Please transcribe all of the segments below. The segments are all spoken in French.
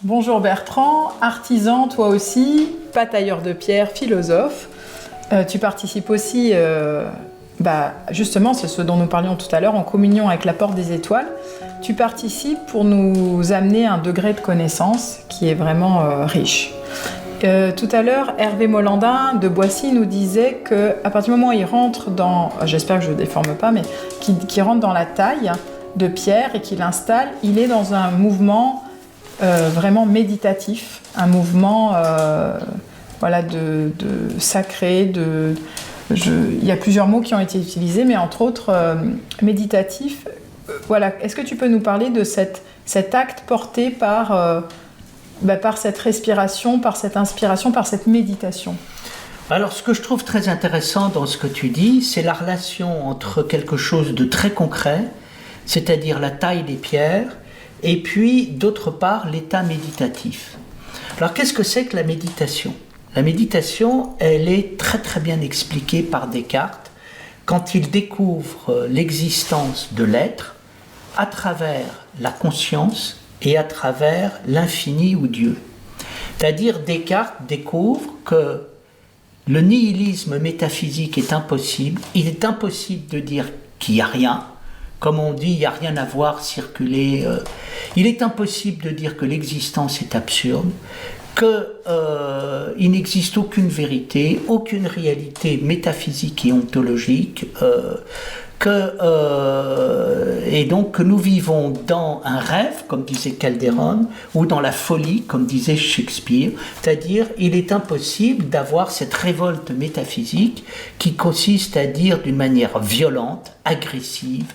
Bonjour Bertrand, artisan toi aussi, pas tailleur de pierre, philosophe. Tu participes aussi, justement, c'est ce dont nous parlions tout à l'heure, en communion avec la Porte des Étoiles. Tu participes pour nous amener un degré de connaissance qui est vraiment riche. Tout à l'heure, Hervé Molandin de Boissy nous disait qu'à partir du moment où il rentre dans, j'espère que je ne déforme pas, mais qu'il rentre dans la taille de pierre et qu'il l'installe, il est dans un mouvement vraiment méditatif, un mouvement de sacré, il y a plusieurs mots qui ont été utilisés, mais entre autres méditatif. Est-ce que tu peux nous parler de cet acte porté par cette respiration, par cette inspiration, par cette méditation? Alors, ce que je trouve très intéressant dans ce que tu dis, c'est la relation entre quelque chose de très concret, c'est-à-dire la taille des pierres, et puis, d'autre part, l'état méditatif. Alors, qu'est-ce que c'est que la méditation ? La méditation, elle est très très bien expliquée par Descartes quand il découvre l'existence de l'être à travers la conscience et à travers l'infini ou Dieu. C'est-à-dire, Descartes découvre que le nihilisme métaphysique est impossible. Il est impossible de dire qu'il n'y a rien. Comme on dit, il n'y a rien à voir, circuler. Il est impossible de dire que l'existence est absurde, qu'il n'existe aucune vérité, aucune réalité métaphysique et ontologique, et donc que nous vivons dans un rêve, comme disait Calderon, ou dans la folie, comme disait Shakespeare. C'est-à-dire, il est impossible d'avoir cette révolte métaphysique qui consiste à dire d'une manière violente, agressive,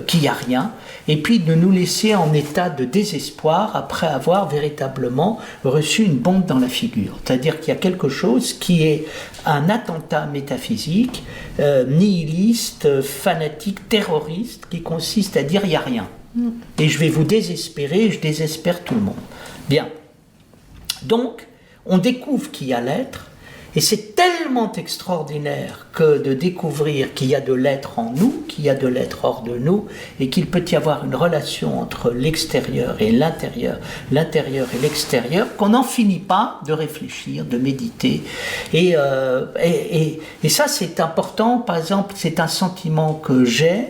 qu'il n'y a rien, et puis de nous laisser en état de désespoir après avoir véritablement reçu une bombe dans la figure. C'est-à-dire qu'il y a quelque chose qui est un attentat métaphysique, nihiliste, fanatique, terroriste, qui consiste à dire il n'y a rien. Et je vais vous désespérer, je désespère tout le monde. Bien. Donc, on découvre qu'il y a l'être, et c'est tellement extraordinaire que de découvrir qu'il y a de l'être en nous, qu'il y a de l'être hors de nous, et qu'il peut y avoir une relation entre l'extérieur et l'intérieur et l'extérieur, qu'on n'en finit pas de réfléchir, de méditer. Et ça, c'est important. Par exemple, c'est un sentiment que j'ai.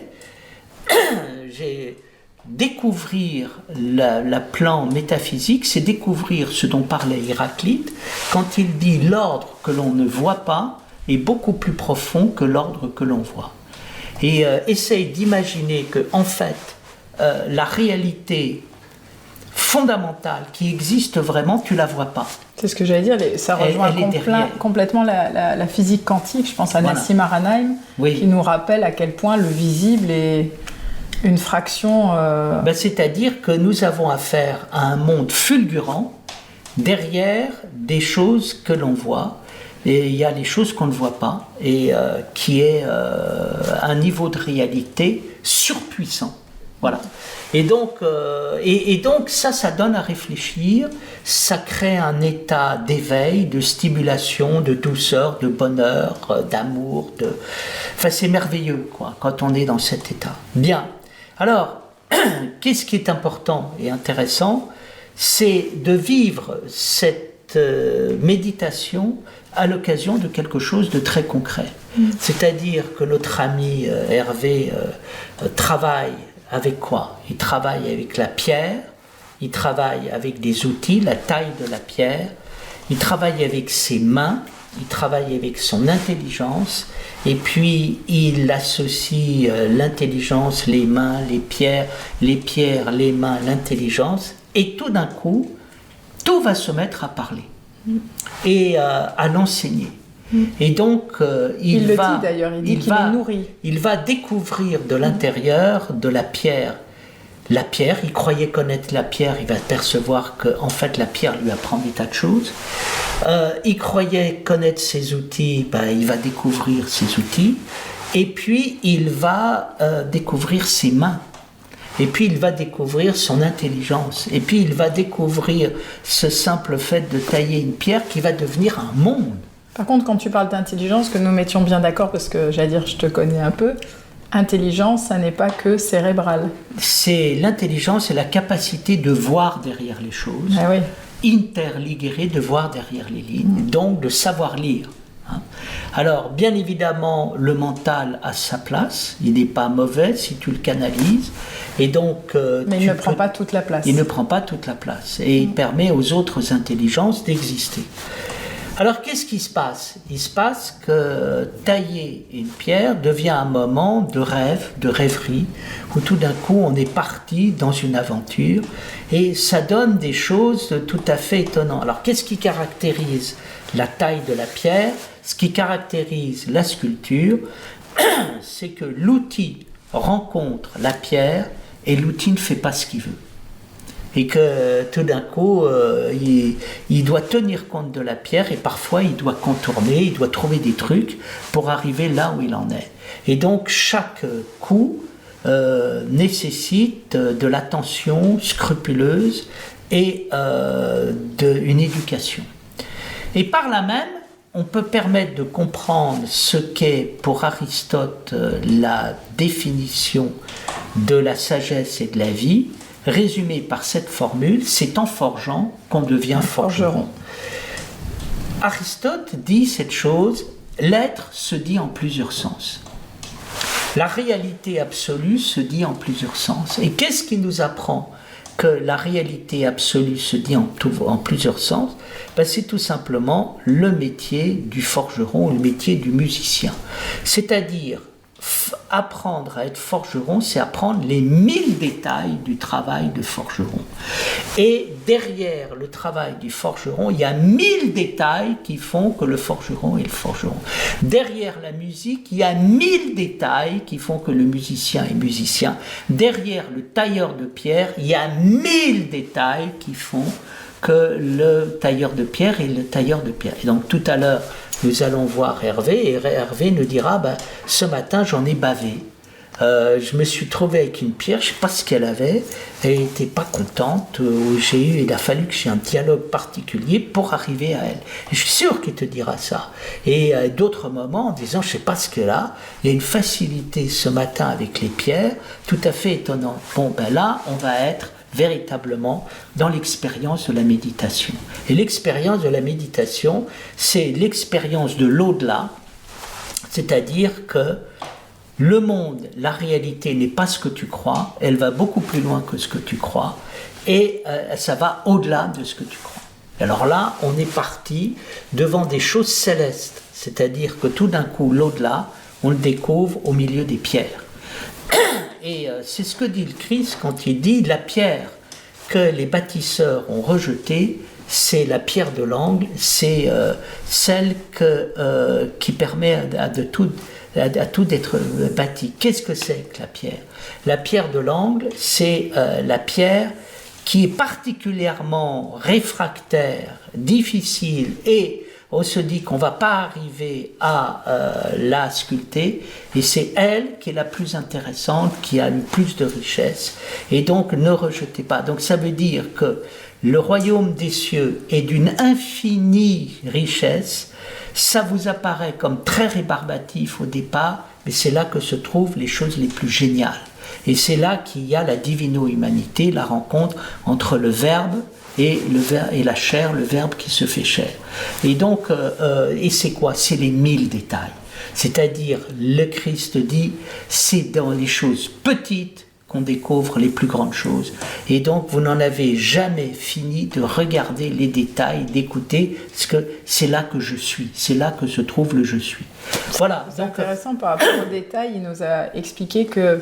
Découvrir la plan métaphysique, c'est découvrir ce dont parlait Héraclite quand il dit l'ordre que l'on ne voit pas est beaucoup plus profond que l'ordre que l'on voit. Et essaye d'imaginer que, en fait, la réalité fondamentale qui existe vraiment, tu la vois pas. C'est ce que j'allais dire, ça rejoint complètement la physique quantique. Je pense à Nassim Haramein, qui nous rappelle à quel point le visible est une fraction... c'est-à-dire que nous avons affaire à un monde fulgurant derrière des choses que l'on voit, et il y a les choses qu'on ne voit pas, et qui est un niveau de réalité surpuissant. Voilà. Et donc ça donne à réfléchir, ça crée un état d'éveil, de stimulation, de douceur, de bonheur, d'amour, Enfin, c'est merveilleux, quoi, quand on est dans cet état. Bien. Alors, qu'est-ce qui est important et intéressant, c'est de vivre cette méditation à l'occasion de quelque chose de très concret. C'est-à-dire que notre ami Hervé travaille avec quoi ? Il travaille avec la pierre, il travaille avec des outils, la taille de la pierre, il travaille avec ses mains, il travaille avec son intelligence, et puis il associe l'intelligence, les mains, les pierres, les mains, l'intelligence, et tout d'un coup, tout va se mettre à parler et à l'enseigner. Et donc, il va découvrir de l'intérieur de la pierre. La pierre, il croyait connaître la pierre, il va percevoir que en fait la pierre lui apprend des tas de choses. Il croyait connaître ses outils, il va découvrir ses outils. Et puis il va découvrir ses mains. Et puis il va découvrir son intelligence. Et puis il va découvrir ce simple fait de tailler une pierre qui va devenir un monde. Par contre, quand tu parles d'intelligence, que nous mettions bien d'accord, parce que j'allais dire, je te connais un peu, Intelligence, ça n'est pas que cérébral. C'est l'intelligence et la capacité de voir derrière les choses, Ah oui. interligéré, de voir derrière les lignes, donc de savoir lire. Alors, bien évidemment, le mental a sa place, il n'est pas mauvais si tu le canalises, et donc... Mais il ne prend pas toute la place. Il ne prend pas toute la place, et il permet aux autres intelligences d'exister. Alors, qu'est-ce qui se passe ? Il se passe que tailler une pierre devient un moment de rêve, de rêverie, où tout d'un coup on est parti dans une aventure, et ça donne des choses tout à fait étonnantes. Alors, qu'est-ce qui caractérise la taille de la pierre ? Ce qui caractérise la sculpture, c'est que l'outil rencontre la pierre, et l'outil ne fait pas ce qu'il veut. Et que tout d'un coup, il doit tenir compte de la pierre et parfois il doit contourner, il doit trouver des trucs pour arriver là où il en est. Et donc chaque coup nécessite de l'attention scrupuleuse et une éducation. Et par là même, on peut permettre de comprendre ce qu'est pour Aristote la définition de la sagesse et de la vie, résumé par cette formule, c'est en forgeant qu'on devient forgeron. Aristote dit cette chose, l'être se dit en plusieurs sens. La réalité absolue se dit en plusieurs sens. Et qu'est-ce qui nous apprend que la réalité absolue se dit en plusieurs sens ? C'est tout simplement le métier du forgeron, le métier du musicien. C'est-à-dire, apprendre à être forgeron, c'est apprendre les 1000 détails du travail de forgeron. Et derrière le travail du forgeron, il y a 1000 détails qui font que le forgeron est le forgeron. Derrière la musique, il y a 1000 détails qui font que le musicien est musicien. Derrière le tailleur de pierre, il y a 1000 détails qui font que le tailleur de pierre est le tailleur de pierre. Et donc tout à l'heure, nous allons voir Hervé, et Hervé nous dira, ce matin j'en ai bavé. Je me suis trouvé avec une pierre, je ne sais pas ce qu'elle avait, elle n'était pas contente, il a fallu que j'ai un dialogue particulier pour arriver à elle. Et je suis sûr qu'il te dira ça. Et à d'autres moments, en disant, je ne sais pas ce qu'elle a, il y a une facilité ce matin avec les pierres, tout à fait étonnante. Là, on va être véritablement dans l'expérience de la méditation. Et l'expérience de la méditation, c'est l'expérience de l'au-delà, c'est-à-dire que le monde, la réalité n'est pas ce que tu crois, elle va beaucoup plus loin que ce que tu crois, et ça va au-delà de ce que tu crois. Alors là, on est parti devant des choses célestes, c'est-à-dire que tout d'un coup, l'au-delà, on le découvre au milieu des pierres. Et c'est ce que dit le Christ quand il dit la pierre que les bâtisseurs ont rejetée, c'est la pierre de l'angle, c'est celle qui permet à tout d'être bâti. Qu'est-ce que c'est que la pierre ? La pierre de l'angle, c'est la pierre qui est particulièrement réfractaire, difficile, et on se dit qu'on ne va pas arriver à la sculpter, et c'est elle qui est la plus intéressante, qui a le plus de richesse, et donc ne rejetez pas. Donc ça veut dire que le royaume des cieux est d'une infinie richesse. Ça vous apparaît comme très rébarbatif au départ, mais c'est là que se trouvent les choses les plus géniales. Et c'est là qu'il y a la divino-humanité, la rencontre entre le Verbe et la chair, le Verbe qui se fait chair. Et donc, et c'est quoi ? C'est les 1000 détails. C'est-à-dire, le Christ dit, c'est dans les choses petites qu'on découvre les plus grandes choses. Et donc, vous n'en avez jamais fini de regarder les détails, d'écouter, parce que c'est là que je suis, c'est là que se trouve le je suis. Voilà. C'est intéressant par rapport aux détails, il nous a expliqué qu'il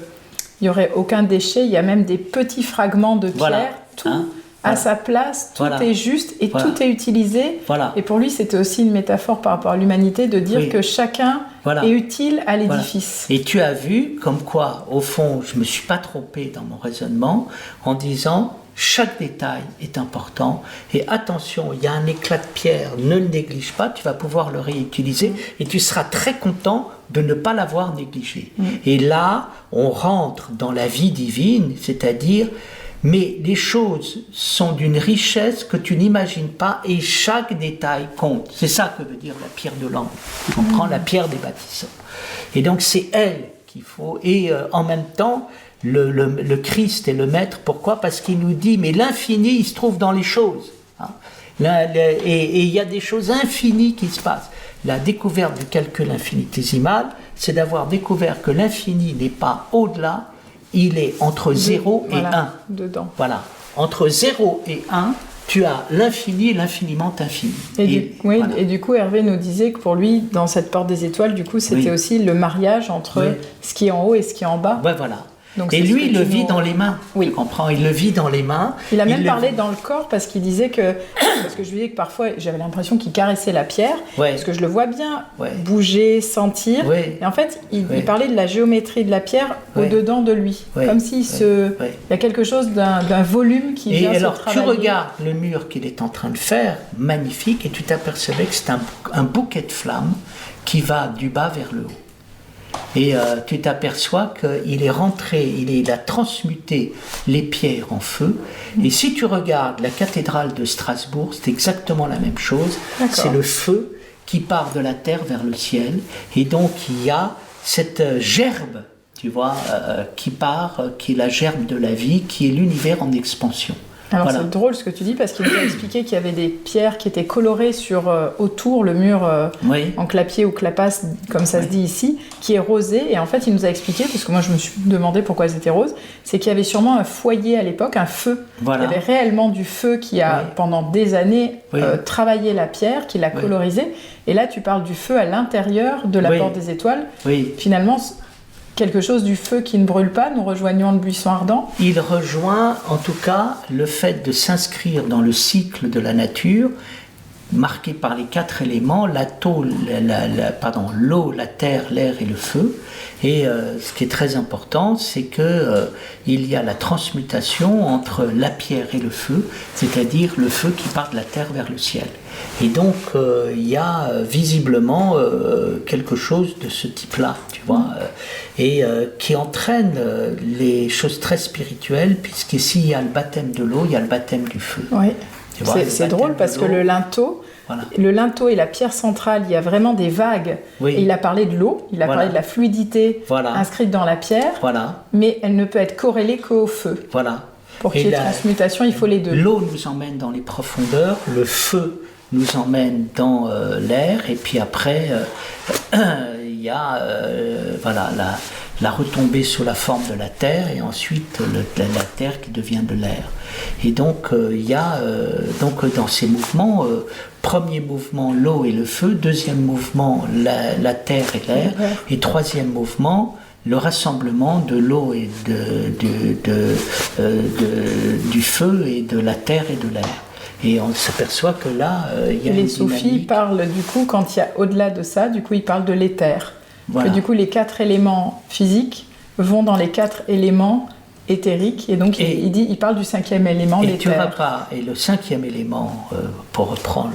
n'y aurait aucun déchet, il y a même des petits fragments de pierre, tout à sa place, tout est juste et tout est utilisé. Et pour lui, c'était aussi une métaphore par rapport à l'humanité de dire que chacun est utile à l'édifice. Et tu as vu comme quoi, au fond, je ne me suis pas trompé dans mon raisonnement en disant chaque détail est important et attention, il y a un éclat de pierre, ne le néglige pas, tu vas pouvoir le réutiliser et tu seras très content de ne pas l'avoir négligé. Et là, on rentre dans la vie divine, c'est-à-dire mais les choses sont d'une richesse que tu n'imagines pas et chaque détail compte. C'est ça que veut dire la pierre de l'angle. On prend la pierre des bâtisseurs. Et donc c'est elle qu'il faut. Et en même temps, le Christ est le maître. Pourquoi ? Parce qu'il nous dit, mais l'infini, il se trouve dans les choses. Hein. Et il y a des choses infinies qui se passent. La découverte du calcul infinitésimal, c'est d'avoir découvert que l'infini n'est pas au-delà, il est entre 0 et 1. Dedans. Voilà. Entre 0 et 1, tu as l'infini et l'infiniment infini. Et du coup, Hervé nous disait que pour lui, dans cette porte des étoiles, du coup, c'était aussi le mariage entre ce qui est en haut et ce qui est en bas. Ouais, voilà. Donc, et lui, il le vit dans les mains. Oui. Tu comprends ? Il le vit dans les mains. Il a même parlé dans le corps parce qu'il disait que... Parce que je lui disais que parfois, j'avais l'impression qu'il caressait la pierre. Parce que je le vois bien bouger, sentir. Et en fait, il parlait de la géométrie de la pierre au-dedans de lui. Comme s'il il y a quelque chose d'un volume qui vient se travailler. Tu regardes le mur qu'il est en train de faire, magnifique, et tu t'apercevais que c'est un bouquet de flammes qui va du bas vers le haut. Et tu t'aperçois qu'il est rentré, il a transmuté les pierres en feu. Et si tu regardes la cathédrale de Strasbourg, c'est exactement la même chose. D'accord. C'est le feu qui part de la terre vers le ciel. Et donc il y a cette gerbe, tu vois, qui part, qui est la gerbe de la vie, qui est l'univers en expansion. Alors c'est drôle ce que tu dis parce qu'il nous a expliqué qu'il y avait des pierres qui étaient colorées sur autour le mur en clapier ou clapasse comme ça se dit ici, qui est rosé, et en fait il nous a expliqué, parce que moi je me suis demandé pourquoi elles étaient roses, c'est qu'il y avait sûrement un foyer à l'époque, un feu. Il y avait réellement du feu qui a pendant des années travaillé la pierre, qui l'a colorisée, et là tu parles du feu à l'intérieur de la porte des étoiles. Finalement quelque chose du feu qui ne brûle pas, nous rejoignons le buisson ardent. Il rejoint en tout cas le fait de s'inscrire dans le cycle de la nature, marqué par les 4 éléments, l'eau, la terre, l'air et le feu. Et ce qui est très important, c'est qu'il y a la transmutation entre la pierre et le feu, c'est-à-dire le feu qui part de la terre vers le ciel. Et donc il y a visiblement quelque chose de ce type-là, tu vois, et qui entraîne les choses très spirituelles, puisqu'ici il y a le baptême de l'eau, il y a le baptême du feu. Oui. C'est drôle parce que le linteau et la pierre centrale, il y a vraiment des vagues. Et il a parlé de l'eau, il a parlé de la fluidité inscrite dans la pierre, mais elle ne peut être corrélée qu'au feu. Pour qu'il y ait transmutation, il faut les deux. L'eau nous emmène dans les profondeurs, le feu nous emmène dans l'air, et puis après, il y a la retombée sous la forme de la terre, et ensuite la terre qui devient de l'air. Et donc il y a dans ces mouvements, premier mouvement l'eau et le feu, deuxième mouvement la terre et l'air, et troisième mouvement le rassemblement de l'eau et du feu et de la terre et de l'air. Et on s'aperçoit que là, il y a une dynamique. Les soufis parlent du coup, quand il y a au-delà de ça, du coup ils parlent de l'éther. Que du coup les 4 éléments physiques vont dans les 4 éléments éthériques, et donc il parle du 5e élément, l'éther. Et le 5e élément, pour reprendre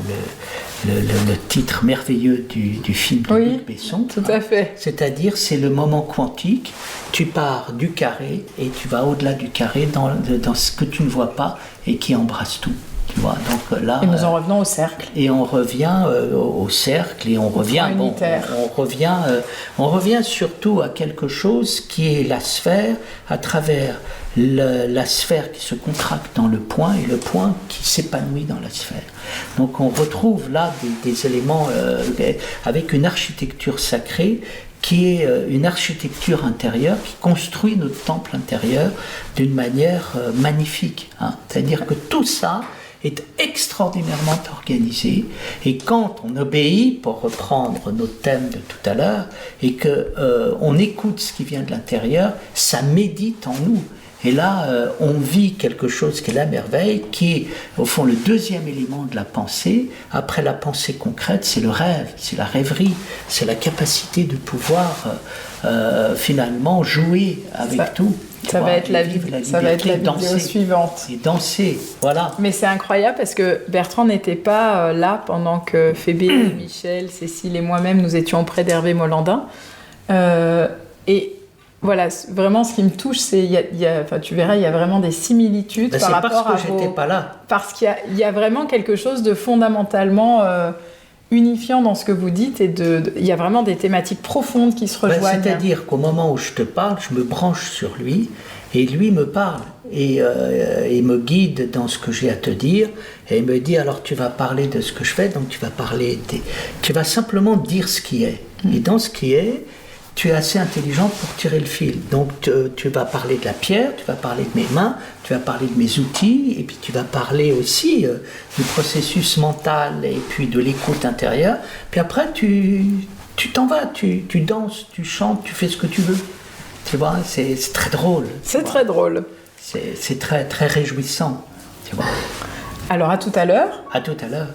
le titre merveilleux du film de Luc Besson, tout à fait. C'est-à-dire c'est le moment quantique, tu pars du carré et tu vas au-delà du carré dans ce que tu ne vois pas et qui embrasse tout. Tu vois, donc là, et nous en revenons au cercle. Et on revient au cercle, et on revient surtout à quelque chose qui est la sphère, à travers la sphère qui se contracte dans le point, et le point qui s'épanouit dans la sphère. Donc on retrouve là des éléments avec une architecture sacrée, qui est une architecture intérieure qui construit notre temple intérieur d'une manière magnifique. C'est-à-dire que tout ça est extraordinairement organisé, et quand on obéit, pour reprendre notre thème de tout à l'heure, et qu'on écoute ce qui vient de l'intérieur, ça médite en nous. Et là, on vit quelque chose qui est la merveille, qui est au fond le 2e élément de la pensée. Après la pensée concrète, c'est le rêve, c'est la rêverie, c'est la capacité de pouvoir finalement jouer avec tout. Ça va être la vidéo suivante. Et danser, voilà. Mais c'est incroyable parce que Bertrand n'était pas là pendant que Phébé, Michel, Cécile et moi-même, nous étions auprès d'Hervé Mollandin. Et voilà, vraiment ce qui me touche, c'est, tu verras, il y a vraiment des similitudes par rapport à vos... C'est parce que j'étais pas là. Parce qu'il y a vraiment quelque chose de fondamentalement unifiant dans ce que vous dites et il y a vraiment des thématiques profondes qui se rejoignent. C'est-à-dire qu'au moment où je te parle, je me branche sur lui et lui me parle et il me guide dans ce que j'ai à te dire et il me dit alors tu vas parler de ce que je fais, donc tu vas simplement dire ce qui est. Et dans ce qui est, tu es assez intelligent pour tirer le fil. Donc tu vas parler de la pierre, tu vas parler de mes mains, tu vas parler de mes outils, et puis tu vas parler aussi du processus mental et puis de l'écoute intérieure. Puis après, tu t'en vas, tu danses, tu chantes, tu fais ce que tu veux. Tu vois, c'est très drôle. C'est très drôle. C'est très, très réjouissant. Tu vois. Alors à tout à l'heure. À tout à l'heure.